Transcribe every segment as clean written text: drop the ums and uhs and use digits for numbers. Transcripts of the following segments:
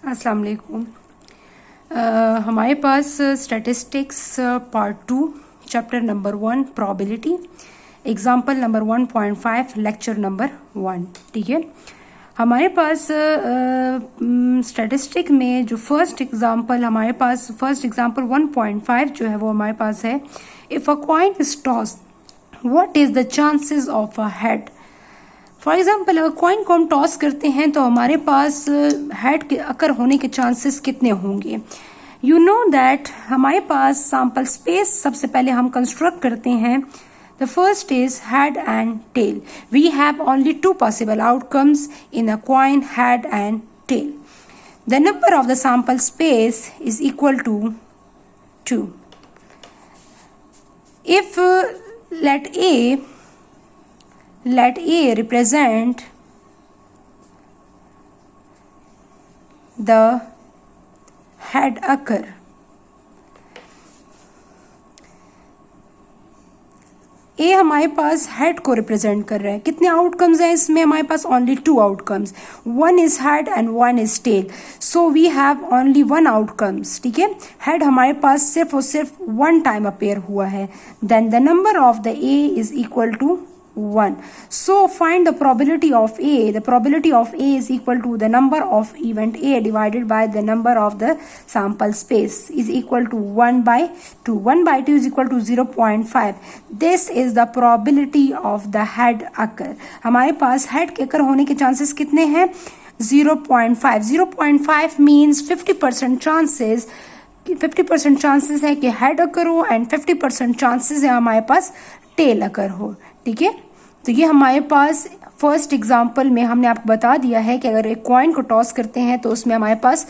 अस्सलाम वालेकुम। हमारे पास statistics part 2 chapter number 1 probability example number 1.5 lecture number 1। ठीक है, हमारे पास स्टैटिस्टिक में जो फर्स्ट एग्जाम्पल 1.5 जो है वो हमारे पास है, if a coin is tossed what is the chances of a head. For example अगर कॉइन को हम टॉस करते हैं तो हमारे पास हेड के अकर होने के चांसेस कितने होंगे। यू नो दैट हमारे पास सैंपल स्पेस सबसे पहले हम कंस्ट्रक्ट करते हैं। The first is head and tail. We have only two possible outcomes in a coin, head and tail. The number of the sample space is equal to 2। If let A represent the head occur. A हमारे पास head को represent कर रहा है। कितने outcomes हैं इसमें? हमारे पास only 2 outcomes, one is head and one is tail. So we have only 1 outcomes. ठीक है, हेड हमारे पास सिर्फ और सिर्फ 1 टाइम अपेयर हुआ है। Then the number of the A is equal to 1. So find the probability of A. The probability of A is equal to the number of event A divided by the number of the sample space is equal to 1 by 2. 1 by 2 is equal to 0.5. This is the probability of the head occur. हमारे पास head के occur होने के chances कितने हैं? 0.5. 0.5 means 50% chances. 50% chances है कि head occur हो and 50% chances है हमारे पास tail occur हो। ठीक है, तो ये हमारे पास फर्स्ट एग्जांपल में हमने आपको बता दिया है कि अगर एक कॉइन को टॉस करते हैं तो उसमें हमारे पास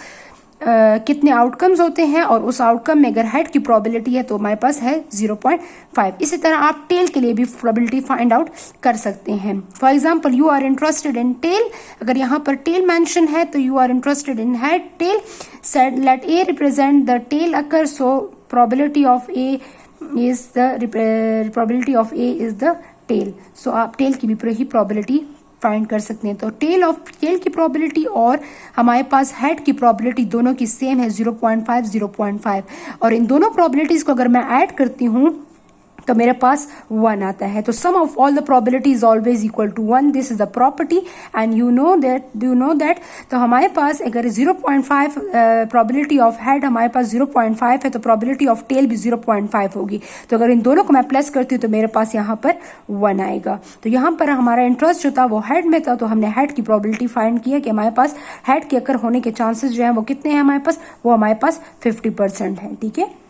कितने आउटकम्स होते हैं, और उस आउटकम में अगर हेड की प्रोबेबिलिटी है तो हमारे पास है 0.5। इसी तरह आप टेल के लिए भी प्रोबेबिलिटी फाइंड आउट कर सकते हैं। For example you are interested in tail, अगर यहाँ पर टेल मेंशन है तो you are interested in head tail. Said let A represent the tail occur, so probability of A is the tail. सो आप टेल की भी पूरी ही प्रोबेबिलिटी फाइंड कर सकते हैं। तो टेल की प्रोबेबिलिटी और हमारे पास हेड की प्रोबेबिलिटी दोनों की सेम है, 0.5 और इन दोनों प्रोबेबिलिटीज को अगर मैं ऐड करती हूँ तो मेरे पास 1 आता है। तो sum of all the probability is always equal to 1। This is the property and you know that. तो हमारे पास अगर 0.5 प्रोबेबिलिटी ऑफ हेड हमारे पास 0.5 है तो प्रोबेबिलिटी ऑफ टेल भी 0.5 होगी। तो अगर इन दोनों को मैं प्लस करती हूँ तो मेरे पास यहाँ पर 1 आएगा। तो यहाँ पर हमारा इंटरेस्ट जो था वो हेड में था, तो हमने हेड की प्रोबेबिलिटी फाइंड किया कि हमारे पास हेड के अकर होने के चांसेस जो है वो कितने हैं हमारे पास, वो हमारे पास 50% है। ठीक है।